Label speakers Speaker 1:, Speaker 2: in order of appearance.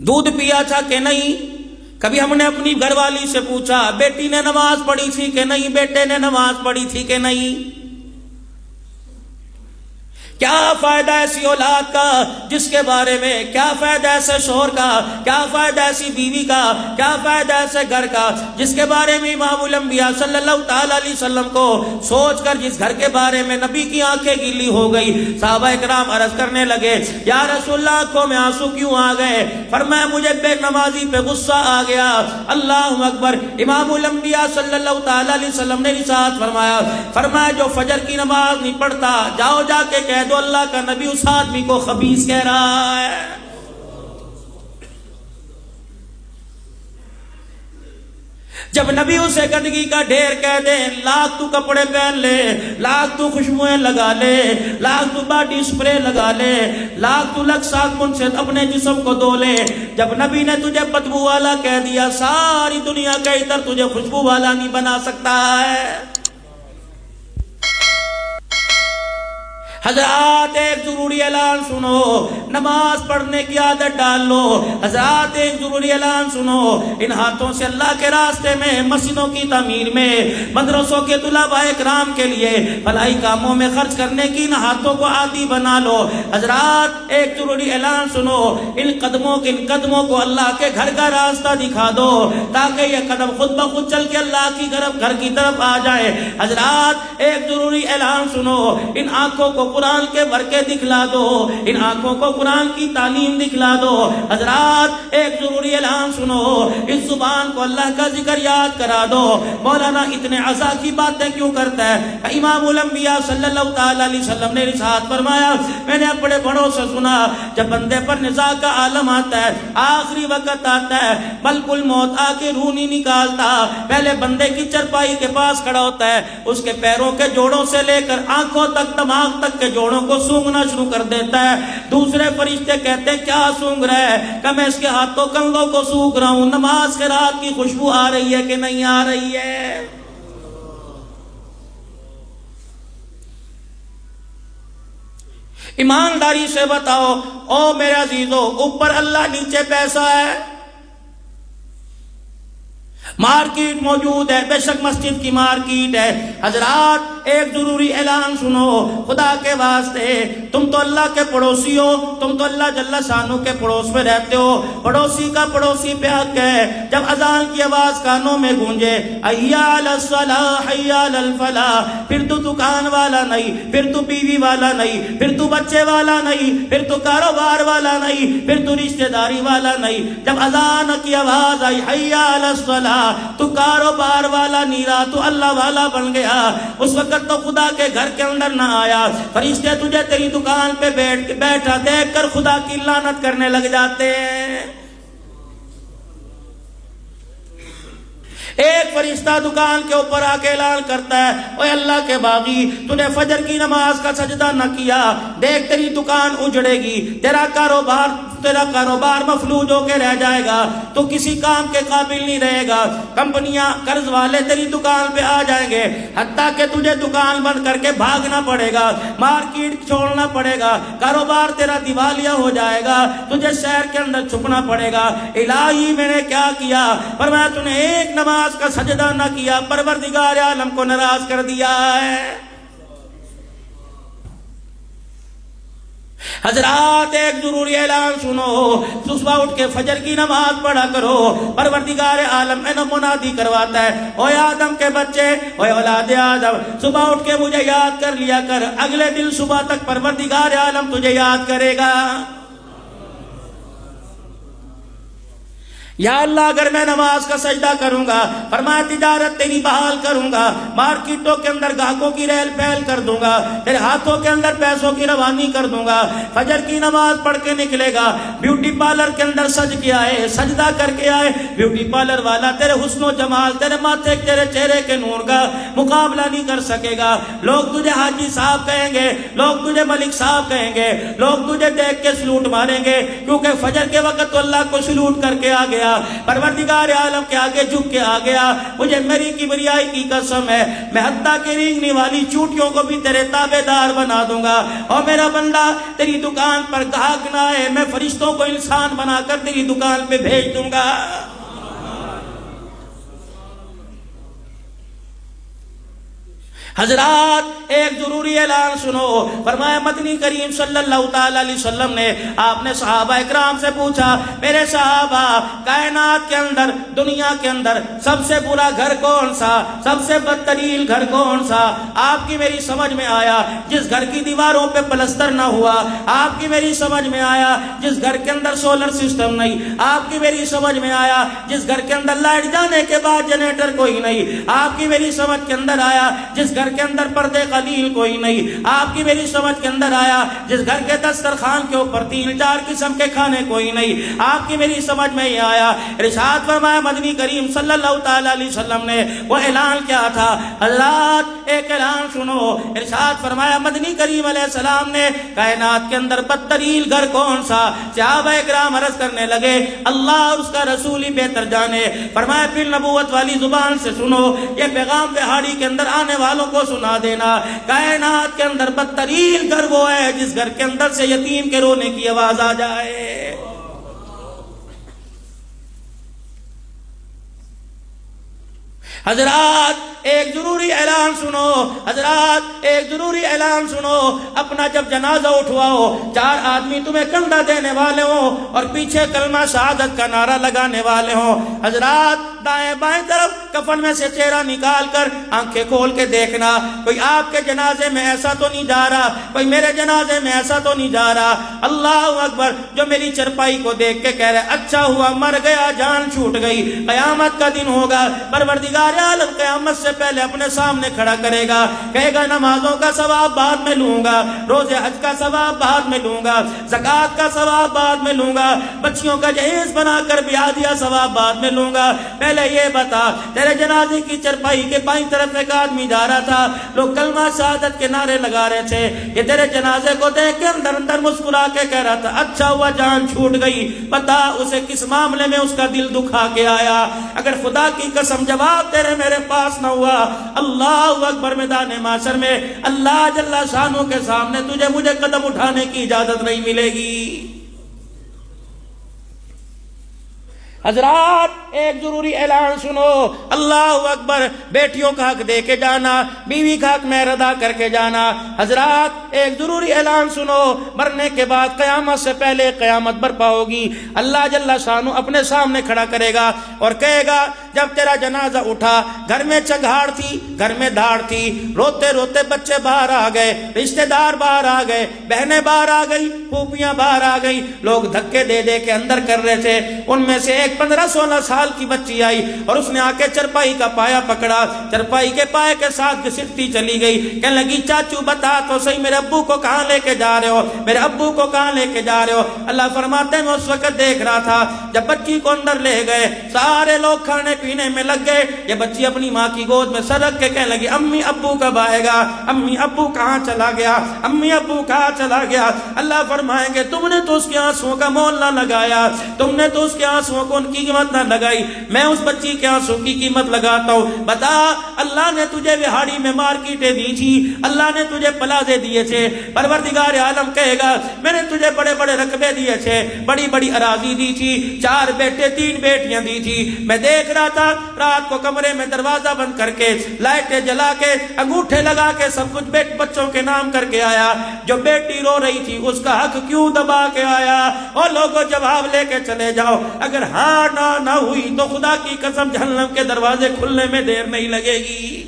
Speaker 1: دودھ پیا تھا کہ نہیں؟ کبھی ہم نے اپنی گھر والی سے پوچھا بیٹی نے نماز پڑھی تھی کہ نہیں، بیٹے نے نماز پڑھی تھی کہ نہیں؟ کیا فائدہ ایسی اولاد کا جس کے بارے میں، کیا فائدہ ایسے شوہر کا، کیا فائدہ ایسی بیوی کا، کیا فائدہ ایسے گھر کا جس کے بارے میں امام الانبیاء صلی اللہ تعالی علیہ وسلم کو سوچ کر جس گھر کے بارے میں نبی کی آنکھیں گیلی ہو گئی۔ صحابہ کرام عرض کرنے لگے یا رسول اللہ آنکھوں میں آنسو کیوں آ گئے؟ فرمایا مجھے بے نمازی پہ غصہ آ گیا۔ اللہ اکبر۔ امام الانبیاء صلی اللہ تعالی علیہ وسلم نے ارشاد فرمایا جو فجر کی نماز نہیں پڑھتا جاؤ جا کے کہہ دو اللہ کا نبی اس آدمی کو خبیث کہہ رہا ہے۔ جب نبی اسے گندگی کا ڈھیر کہہ دے، لاکھ تو کپڑے پہن لے، لاکھ تو خوشبوئیں لگا لے، لاکھ تو باڈی سپرے لگا لے، لاکھ تو لگ صابن سے اپنے جسم کو دھو لے، جب نبی نے تجھے بدبو والا کہہ دیا ساری دنیا کا ادھر تجھے خوشبو والا نہیں بنا سکتا ہے۔ حضرات ایک ضروری اعلان سنو، نماز پڑھنے کی عادت ڈال لو۔ حضرات ایک ضروری اعلان سنو، ان ہاتھوں سے اللہ کے راستے میں، مسجدوں کی تعمیر میں، مدرسوں کے طلباء اکرام کے لیے بھلائی کاموں میں خرچ کرنے کی ان ہاتھوں کو عادی بنا لو۔ حضرات ایک ضروری اعلان سنو، ان قدموں کو اللہ کے گھر کا راستہ دکھا دو تاکہ یہ قدم خود بخود چل کے اللہ کی گھر کی طرف آ جائے۔ حضرات ایک ضروری اعلان سنو، ان آنکھوں کو قرآن کے برکے دکھلا دو، ان آنکھوں کو قرآن کی تعلیم دکھلا دو۔ حضرات ایک ضروری اعلان سنو، اس زبان کو اللہ کا ذکر یاد کرا دو۔ مولانا اتنے عزا کی باتیں کیوں کرتا ہے؟ امام الانبیاء صلی اللہ تعالی علیہ وسلم نے ارشاد فرمایا میں نے اپنے بڑوں سے سنا جب بندے پر نزاع کا عالم آتا ہے، آخری وقت آتا ہے، ملک الموت آ کے روح نہیں نکالتا، پہلے بندے کی چرپائی کے پاس کھڑا ہوتا ہے، اس کے پیروں کے جوڑوں سے لے کر آنکھوں تک، دماغ تک کے جوڑوں کو سونگنا شروع کر دیتا ہے۔ دوسرے فرشتے کہتے ہیں کیا سونگ رہا ہے؟ کہ میں اس کے ہاتھوں کندھوں کو سونگ رہا ہوں، نماز کے رات کی خوشبو آ رہی ہے کہ نہیں آ رہی ہے؟ ایمانداری سے بتاؤ او میرے عزیزو، اوپر اللہ نیچے پیسہ ہے، مارکیٹ موجود ہے، بے شک مسجد کی مارکیٹ ہے۔ حضرات ایک ضروری اعلان سنو، خدا کے واسطے تم تو اللہ کے پڑوسی ہو، تم تو اللہ جل شانہ کے پڑوس میں رہتے ہو، پڑوسی کا پڑوسی پہ حق ہے۔ جب اذان کی آواز کانوں میں گونجے حی علی الصلاۃ حی علی الفلاح، پھر تو دکان والا نہیں، پھر تو بیوی والا نہیں، پھر تو بچے والا نہیں، پھر تو کاروبار والا نہیں، پھر تو رشتہ داری والا نہیں۔ جب اذان کی آواز آئی حی علی الصلاۃ، تو کاروبار والا نہیں رہا، تو اللہ والا بن گیا۔ اس وقت تو خدا کے گھر کے اندر نہ آیا، فرشتے تجھے تیری دکان پہ بیٹھا دیکھ کر خدا کی لعنت کرنے لگ جاتے ہیں۔ ایک فرشتہ دکان کے اوپر آ کے اعلان کرتا ہے اوے اللہ کے باغی، تو نے فجر کی نماز کا سجدہ نہ کیا، دیکھ تیری دکان اجڑے گی، تیرا کاروبار مفلوج ہو کے رہ جائے گا، تو کسی کام کے قابل نہیں رہے گا، کمپنیاں قرض والے تیری دکان پہ آ جائیں گے، حتیٰ کہ تجھے دکان بند کر کے بھاگنا پڑے گا، مارکیٹ چھوڑنا پڑے گا، کاروبار تیرا دیوالیہ ہو جائے گا، تجھے شہر کے اندر چھپنا پڑے گا۔ الہی میں نے کیا کیا؟ فرمایا تو نے ایک نماز کا سجدہ نہ کیا، پروردگار عالم کو ناراض کر دیا ہے۔ حضرات ایک ضروری اعلان سنو، صبح اٹھ کے فجر کی نماز پڑھا کرو، پروردگار عالم منادی کرواتا ہے اوے آدم کے بچے، اوے اولاد آدم، صبح اٹھ کے مجھے یاد کر لیا کر، اگلے دن صبح تک پروردگار عالم تجھے یاد کرے گا۔ یا اللہ اگر میں نماز کا سجدہ کروں گا، فرمایا تجارت تیری بحال کروں گا، مارکیٹوں کے اندر گاہکوں کی ریل پھیل کر دوں گا، تیرے ہاتھوں کے اندر پیسوں کی روانی کر دوں گا، فجر کی نماز پڑھ کے نکلے گا، بیوٹی پارلر کے اندر سج کے آئے، سجدہ کر کے آئے، بیوٹی پارلر والا تیرے حسن و جمال، تیرے ماتھے تیرے چہرے کے نور کا مقابلہ نہیں کر سکے گا۔ لوگ تجھے حاجی صاحب کہیں گے، لوگ تجھے ملک صاحب کہیں گے، لوگ تجھے دیکھ کے سلوٹ ماریں گے، کیونکہ فجر کے وقت تو اللہ کو سلوٹ کر کے آ گیا، گیا, پروردگار عالم کے آگے جھک کے آ گیا, مجھے میری کبریائی کی قسم ہے, میں حتیٰ کہ رینگنے والی چوٹیوں کو بھی تیرے تابع دار بنا دوں گا, اور میرا بندہ تیری دکان پر گاہک نہ آئے, میں فرشتوں کو انسان بنا کر تیری دکان پہ بھیج دوں گا. حضرات ایک ضروری اعلان سنو, فرمایا مدنی کریم صلی اللہ تعالی علیہ وسلم نے, آپ نے صحابہ اکرام سے پوچھا, میرے صحابہ کائنات کے اندر, دنیا کے اندر سب سے برا گھر کون سا, سب سے بدترین گھر کون سا؟ آپ کی میری سمجھ میں آیا جس گھر کی دیواروں پہ پلستر نہ ہوا, آپ کی میری سمجھ میں آیا جس گھر کے اندر سولر سسٹم نہیں, آپ کی میری سمجھ میں آیا جس گھر کے اندر لائٹ جانے کے بعد جنریٹر کوئی نہیں, آپ کی میری سمجھ کے اندر آیا جس گھر کے اندر پردے قلیل کوئی نہیں, آپ کی میری سمجھ کے اندر آیا جس گھر کے دسترخوان کے اوپر 3-4 قسم کے کھانے کوئی نہیں, آپ کی میری سمجھ میں یہ آیا. ارشاد فرمایا مدنی کریم صلی اللہ تعالی علیہ وسلم نے, وہ اعلان کیا تھا؟ حضرات ایک اعلان سنو, ارشاد فرمایا مدنی کریم علیہ السلام نے, کائنات کے اندر بدترین گھر کون سا؟ صحابہ کرام عرض کرنے لگے اللہ اور اس کا رسول ہی بہتر جانے. فرمایا پھر نبوت والی زبان سے سنو, یہ پیغام پہاڑی کے اندر آنے والوں کو سنا دینا, کائنات کے اندر بدترین گھر وہ ہے جس گھر کے اندر سے یتیم کے رونے کی آواز آ جائے. حضرات ایک ضروری اعلان سنو, حضرات ایک ضروری اعلان سنو, اپنا جب جنازہ اٹھواؤ, 4 آدمی تمہیں کندھا دینے والے ہوں اور پیچھے کلمہ شہادت کا نعرہ لگانے والے ہوں. حضرات دائیں بائیں طرف کفن میں سے چہرہ نکال کر آنکھیں کھول کے دیکھنا, کوئی آپ کے جنازے میں ایسا تو نہیں جا رہا, کوئی میرے جنازے میں ایسا تو نہیں جا رہا. اللہ اکبر, جو میری چرپائی کو دیکھ کے کہہ رہے اچھا ہوا مر گیا, جان چھوٹ گئی, قیامت کا دن ہوگا, پروردگار عالم قیامت سے پہلے اپنے سامنے کھڑا کرے گا, کہے گا نمازوں کا ثواب بعد میں لوں گا, روزے حج کا ثواب بعد میں لوں گا, زکوٰۃ کا ثواب بعد میں لوں گا, بچیوں کا جہیز بنا کر بیاہ دیا ثواب بعد میں لوں گا. پہلے یہ بتا, تیرے جنازے کی چرپائی کے بائیں طرف ایک آدمی جا رہا تھا, لوگ کلمہ شہادت کے نعرے لگا رہے تھے, یہ تیرے جنازے کو دیکھ کے اندر اندر مسکرا کے کہہ رہا تھا اچھا ہوا جان چھوٹ گئی. بتا اسے کس معاملے میں اس کا دل دکھا کے آیا؟ اگر خدا کی قسم جواب تیرے میرے پاس نہ ہوا, اللہ اکبر, میدان محشر میں اللہ جل شانہ کے سامنے تجھے مجھے قدم اٹھانے کی اجازت نہیں ملے گی. حضرات ایک ضروری اعلان سنو, اللہ اکبر, بیٹیوں کا حق دے کے جانا, بیوی کا حق مہر ادا کر کے جانا. حضرات ایک ضروری اعلان سنو, مرنے کے بعد قیامت سے پہلے قیامت برپا ہوگی, اللہ جل شانہ اپنے سامنے کھڑا کرے گا اور کہے گا جب تیرا جنازہ اٹھا, گھر میں چنگھاڑ تھی, گھر میں دھاڑ تھی, روتے روتے بچے باہر آ گئے, رشتہ دار باہر آ گئے, بہنیں باہر آ گئی, پھوپھیاں باہر آ گئی, لوگ دھکے دے دے کے اندر کر رہے تھے. ان میں سے ایک 15-16 سال کی بچی آئی اور اس نے آ کے چرپائی کا پایا پکڑا, چرپائی کے پائے کے ساتھ گھسٹتی چلی گئی, کہنے لگی چاچو بتا تو صحیح میرے ابو کو کہاں لے کے جا رہے ہو, میرے ابو کو کہاں لے کے جا رہے ہو؟ اللہ فرماتے ہیں میں اس وقت دیکھ رہا تھا جب بچی کو اندر لے گئے, سارے لوگ کھانے پینے میں لگ گئے, یہ بچی اپنی ماں کی گود میں سر رکھ کے کہنے لگی امی ابو کب آئے گا, امی ابو کہاں چلا گیا, امی ابو کہاں چلا گیا؟ اللہ فرمائیں گے تم نے تو اس کے آنسوؤں کا مول نہ لگایا, تم نے تو اس کے آنسوؤں کو ان کی قیمت نہ لگائی, میں اس بچی کے آنسو کی قیمت لگاتا ہوں. بتا اللہ نے تجھے بہاڑی میں مارکیٹیں دی تھی, اللہ نے تجھے پلازے دیے تھے, پروردگار عالم کہے گا میں نے تجھے بڑے بڑے رقبے دیے تھے, بڑی بڑی اراضی دی تھی, 4 بیٹے 3 بیٹیاں دی تھی. میں دیکھ رہا تھا رات کو کمرے میں دروازہ بند کر کے, لائٹیں جلا کے, انگوٹھے لگا کے سب کچھ بچوں کے نام کر کے آیا. جو بیٹی رو رہی تھی اس کا حق کیوں دبا کے آیا؟ اور لوگوں جواب لے کے چلے جاؤ, اگر ہاں نہ ہوئی تو خدا کی قسم جہنم کے دروازے کھلنے میں دیر نہیں لگے گی.